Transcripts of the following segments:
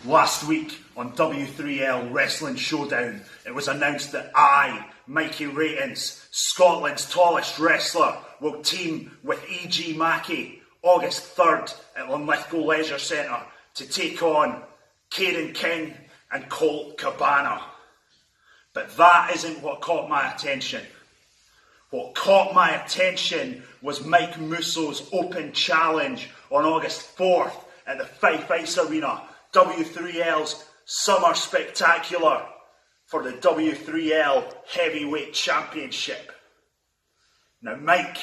Last week on W3L Wrestling Showdown, it was announced that I, Mikey Ratings, Scotland's tallest wrestler, will team with E.G. Mackey August 3rd at Linlithgow Leisure Centre to take on Caden King and Colt Cabana. But that isn't what caught my attention. What caught my attention was Mike Musso's open challenge on August 4th at the Fife Ice Arena, W3L's Summer Spectacular, for the W3L Heavyweight Championship. Now Mike,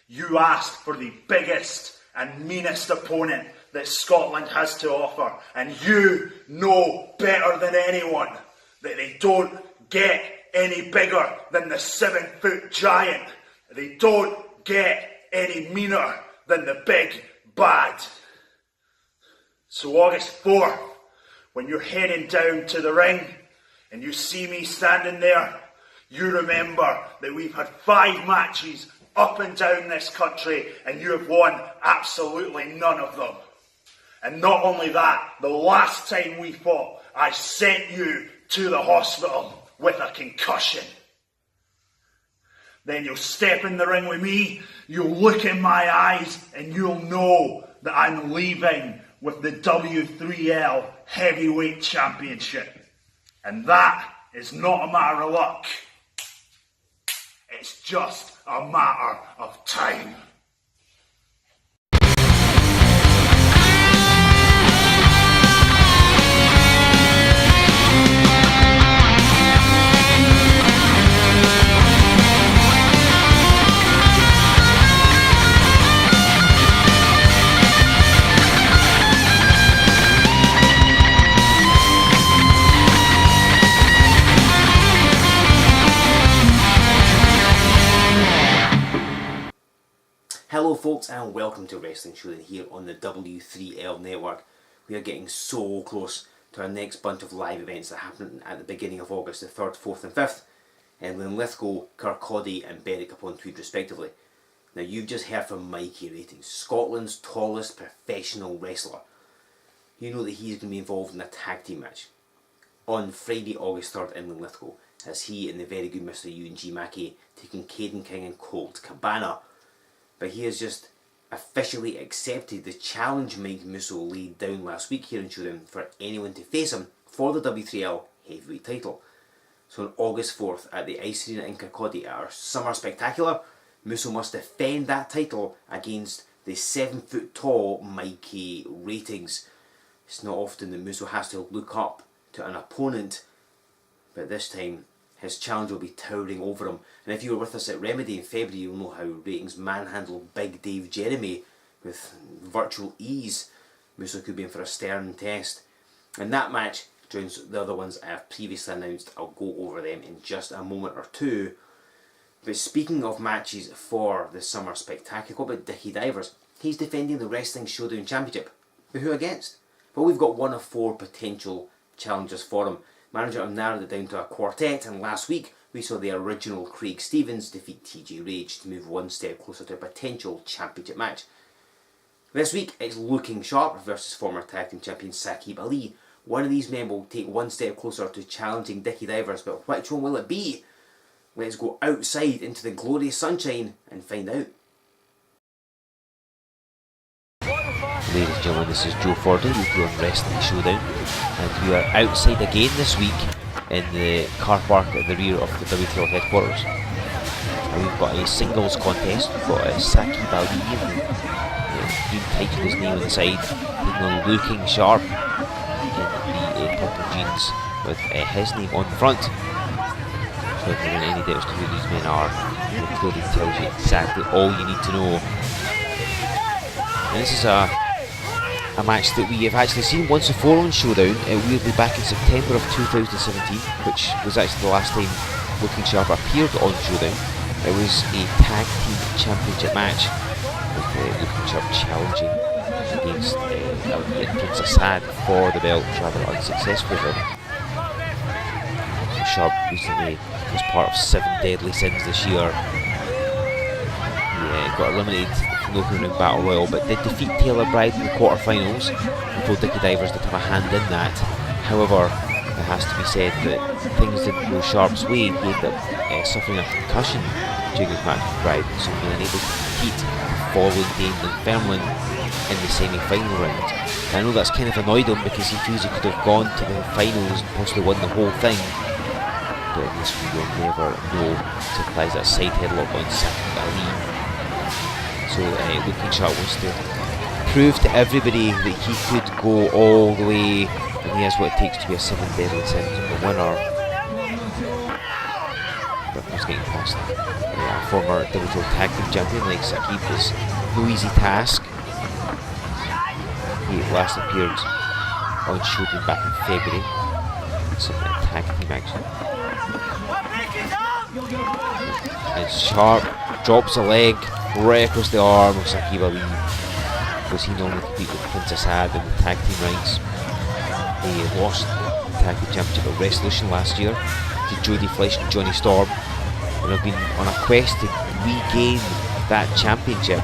you asked for the biggest and meanest opponent that Scotland has to offer, and you know better than anyone that they don't get any bigger than the 7-foot giant. They don't get any meaner than the big bad. So August 4th, when you're heading down to the ring and you see me standing there, you remember that we've had 5 matches up and down this country and you have won absolutely none of them. And not only that, the last time we fought, I sent you to the hospital with a concussion. Then you'll step in the ring with me, you'll look in my eyes, and you'll know that I'm leaving with the W3L Heavyweight Championship. And that is not a matter of luck. It's just a matter of time. Hello folks and welcome to Wrestling Showdown here on the W3L network. We are getting so close to our next bunch of live events that happen at the beginning of August, the 3rd, 4th and 5th in Linlithgow, Kirkcaldy and Berwick-upon-Tweed respectively. Now you've just heard from Mikey Ratings, Scotland's tallest professional wrestler. You know that he's going to be involved in a tag team match on Friday, August 3rd in Linlithgow, as he and the very good Mr. E.G. Mackey taking Caden King and Colt Cabana. But he has just officially accepted the challenge Mike Musso laid down last week here in Showdown for anyone to face him for the W3L Heavyweight title. So on August 4th at the Ice Arena in Kirkcaldy at our Summer Spectacular, Musso must defend that title against the 7-foot tall Mikey Ratings. It's not often that Musso has to look up to an opponent, but this time his challenge will be towering over him. And if you were with us at Remedy in February, you'll know how Ratings manhandled Big Dave Jeremy with virtual ease. Musso could be in for a stern test. And that match joins the other ones I have previously announced. I'll go over them in just a moment or two. But speaking of matches for the Summer Spectacular, what about Dickie Divers? He's defending the Wrestling Showdown Championship. But who against? Well, we've got one of 4 potential challengers for him. Manager have narrowed it down to a quartet, and last week we saw the original Craig Stevens defeat TJ Rage to move one step closer to a potential championship match. This week it's Looking Sharp versus former tag team champion Saqib Ali. One of these men will take one step closer to challenging Dickie Divers, but which one will it be? Let's go outside into the glorious sunshine and find out. Ladies and gentlemen, this is Joe Fordy with you on Wrestling Showdown, and we are outside again this week in the car park at the rear of the W3L headquarters. And we've got a singles contest. We've got Saqib Ali, the green title is name on the side, taking on Looking Sharp in the purple jeans with his name on the front. So if there are any doubts to who these men are, it clearly tells you exactly all you need to know. And this is a match that we have actually seen once before on Showdown. It will be back in September of 2017, which was actually the last time Looking Sharp appeared on Showdown. It was a tag team championship match with Looking Sharp challenging against Ali and Prince Assad for the belt, rather unsuccessfully for them. Sharp recently was part of 7 Deadly Sins this year. He got eliminated from the opening round Battle Royal, but did defeat Taylor Bride in the quarterfinals. multiple Dicky Divers did have a hand in that. However, it has to be said that things didn't go Sharp's way. He ended up suffering a concussion during his match with Bride, so he was unable to compete the following day in Dunfermline in the semi-final round. And I know that's kind of annoyed him because he feels he could have gone to the finals and possibly won the whole thing. But in this we will never know to apply that side headlock on Saqib Ali. So Looking Sharp wants to prove to everybody that he could go all the way, and he has what it takes to be a 7 Deadly Sins winner. But I was getting past a former W3L Tag Team Champion like Saqib is no easy task. He last appeared on Showdown back in February. Some tag team action. And Sharp drops a leg right across the arm of Saqib Ali, because he normally competed with Princess Ad in the tag team ranks. He lost the tag team championship at Resolution last year to Jody Fleisch and Johnny Storm, and have been on a quest to regain that championship.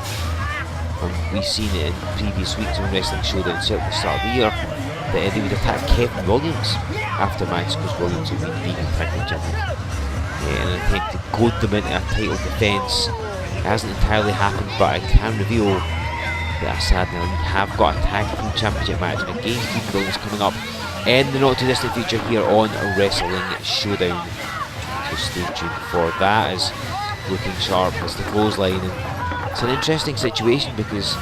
We've seen it in previous weeks on Wrestling Showdown, certainly at the start of the year, that they would attack Kevin Williams after match because Williams had been vegan tag team champion. In an attempt to goad them into a title defence. It hasn't entirely happened, but I can reveal that Assad and Ali have got a tag team championship match against Kevin Williams coming up in the not too distant future here on Wrestling Showdown. So stay tuned for that, as Looking Sharp has the clothesline. And it's an interesting situation, because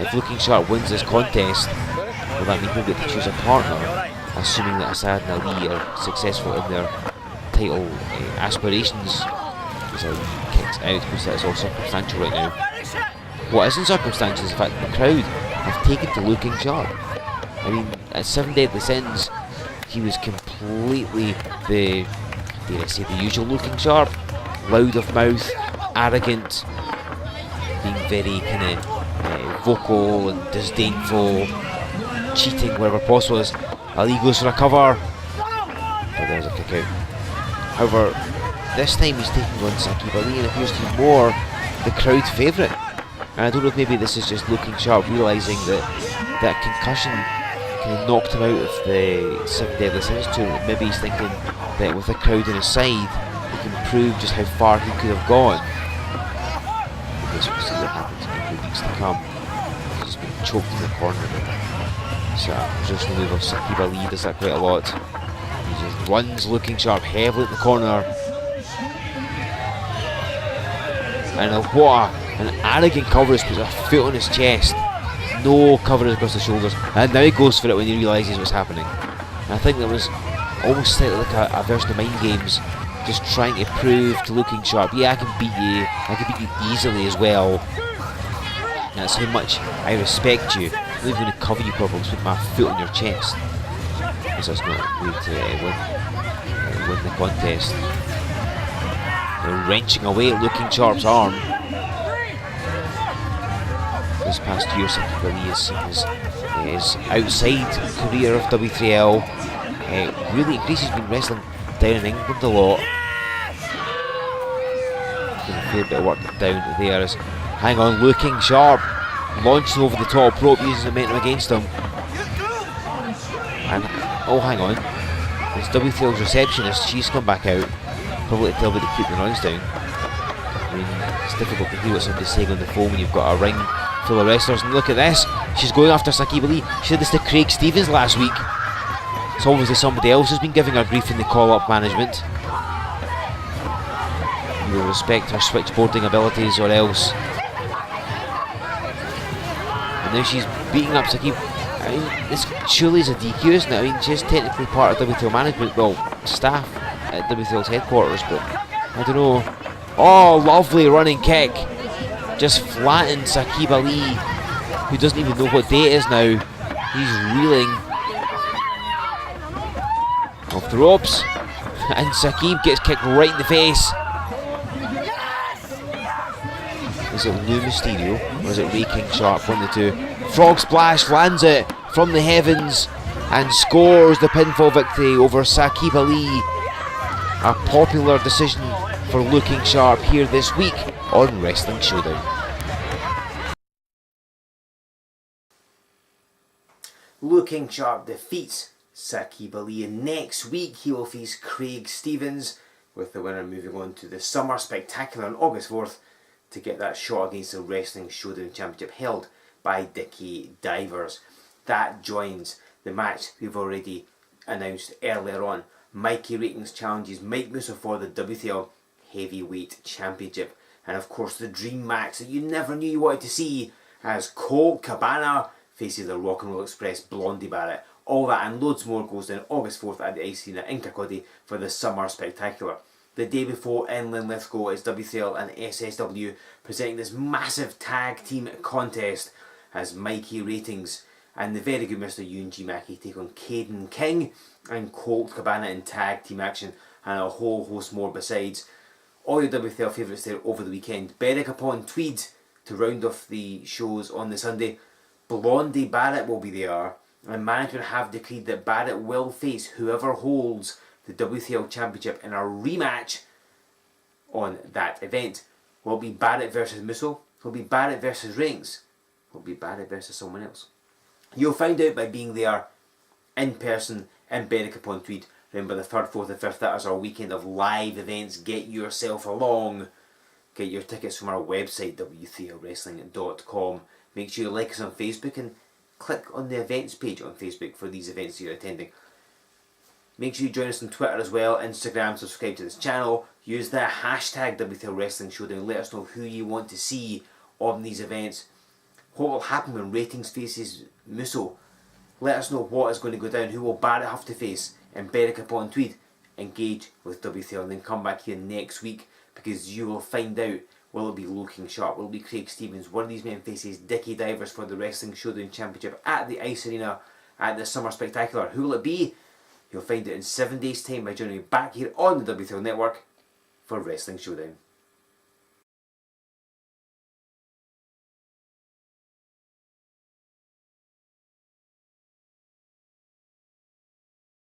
if Looking Sharp wins this contest, well, that means he'll get to choose a partner, assuming that Assad and Ali are successful in their title aspirations. As Ali kicks out, because that is all circumstantial right now. What isn't circumstantial is the fact that the crowd have taken to Looking Sharp. I mean, at 7 Deadly Sins, he was completely the, dare I say, the usual Looking Sharp. Loud of mouth, arrogant, being very kind of vocal and disdainful, cheating wherever possible. As Ali goes for a cover, but there's a kick out. However, this time he's taking on Saqib Ali and appears to be more the crowd favourite. And I don't know if maybe this is just Looking Sharp realising that that concussion kind of knocked him out of the 7 Deadly Sins tour. Maybe he's thinking that with the crowd on his side, he can prove just how far he could have gone. I guess we'll see what happens in the weeks to come. He's just been choked in the corner. So positional move of Saqib Ali does that quite a lot. He just runs Looking Sharp heavily at the corner. And what an arrogant cover, puts a foot on his chest. No coverage across the shoulders. And now he goes for it when he realises what's happening. And I think that was almost slightly like a version of Mind Games. Just trying to prove to Looking Sharp, yeah, I can beat you. I can beat you easily as well. That's how much I respect you. I'm not even going to cover you properly, just put my foot on your chest. Because that's not a way to win the contest. They're wrenching away at Looking Sharp's arm. This past year, Saqib Ali has seen his outside career of W3L really increased. He's been wrestling down in England a lot. Doing a fair bit of work down there. As, hang on, Looking Sharp launching over the top rope, using the momentum against him. And oh, hang on, it's W3L's receptionist. She's come back out, probably to tell me to keep the noise down. I mean, it's difficult to hear what somebody's saying on the phone when you've got a ring full of wrestlers. And look at this, she's going after Saqib Ali. She did this to Craig Stevens last week. It's obviously somebody else who's been giving her grief in the call-up management. You will respect her switchboarding abilities, or else. And now she's beating up Saqib. I mean, this surely is a DQ, isn't it? I mean, she's technically part of W3L management, well, staff at W3L's headquarters, but I don't know. Oh, lovely running kick. Just flattened Saqib Ali, who doesn't even know what day it is now. He's reeling off the ropes, and Saqib gets kicked right in the face. Is it Lou Mysterio or is it Ray King Sharp? One of the two. Frog Splash lands it from the heavens and scores the pinfall victory over Saqib Ali. A popular decision for Looking Sharp here this week on Wrestling Showdown. Looking Sharp defeats Saqib Ali, and next week he will face Craig Stevens, with the winner moving on to the Summer Spectacular on August 4th to get that shot against the Wrestling Showdown Championship held by Dickie Divers. That joins the match we've already announced earlier on. Mikey Ratings challenges Mike Musso for the W3L Heavyweight Championship. And of course the dream match that you never knew you wanted to see, as Colt Cabana faces the Rock and Roll Express Blondie Barrett. All that and loads more goes down August 4th at the Ice Arena in Kirkcaldy for the Summer Spectacular. The day before in Linlithgow is W3L and SSW presenting this massive tag team contest as Mikey Ratings and the very good Mr. Ewan G. Mackey take on Caden King and Colt Cabana in tag team action, and a whole host more besides. All your W3L favourites there over the weekend. Berwick upon Tweed to round off the shows on the Sunday. Blondie Barrett will be there, and management have decreed that Barrett will face whoever holds the W3L Championship in a rematch on that event. Will it be Barrett versus Musso? Will it be Barrett versus Rings? Will it be Barrett versus someone else? You'll find out by being there in person in Berwick upon Tweed. Remember, the 3rd, 4th and 5th, that is our weekend of live events. Get yourself along. Get your tickets from our website, W3LWrestling.com. Make sure you like us on Facebook and click on the events page on Facebook for these events you're attending. Make sure you join us on Twitter as well, Instagram, subscribe to this channel. Use the hashtag W3L Wrestling Showdown. Let us know who you want to see on these events. What will happen when Ratings faces Musso? Let us know what is going to go down. Who will Barrett have to face in Berwick upon Tweed? Engage with W3L and then come back here next week, because you will find out, will it be Looking Sharp? Will it be Craig Stevens? One of these men faces Dickie Divers for the Wrestling Showdown Championship at the Ice Arena at the Summer Spectacular. Who will it be? You'll find it in 7 days' time by joining me back here on the W3L Network for Wrestling Showdown.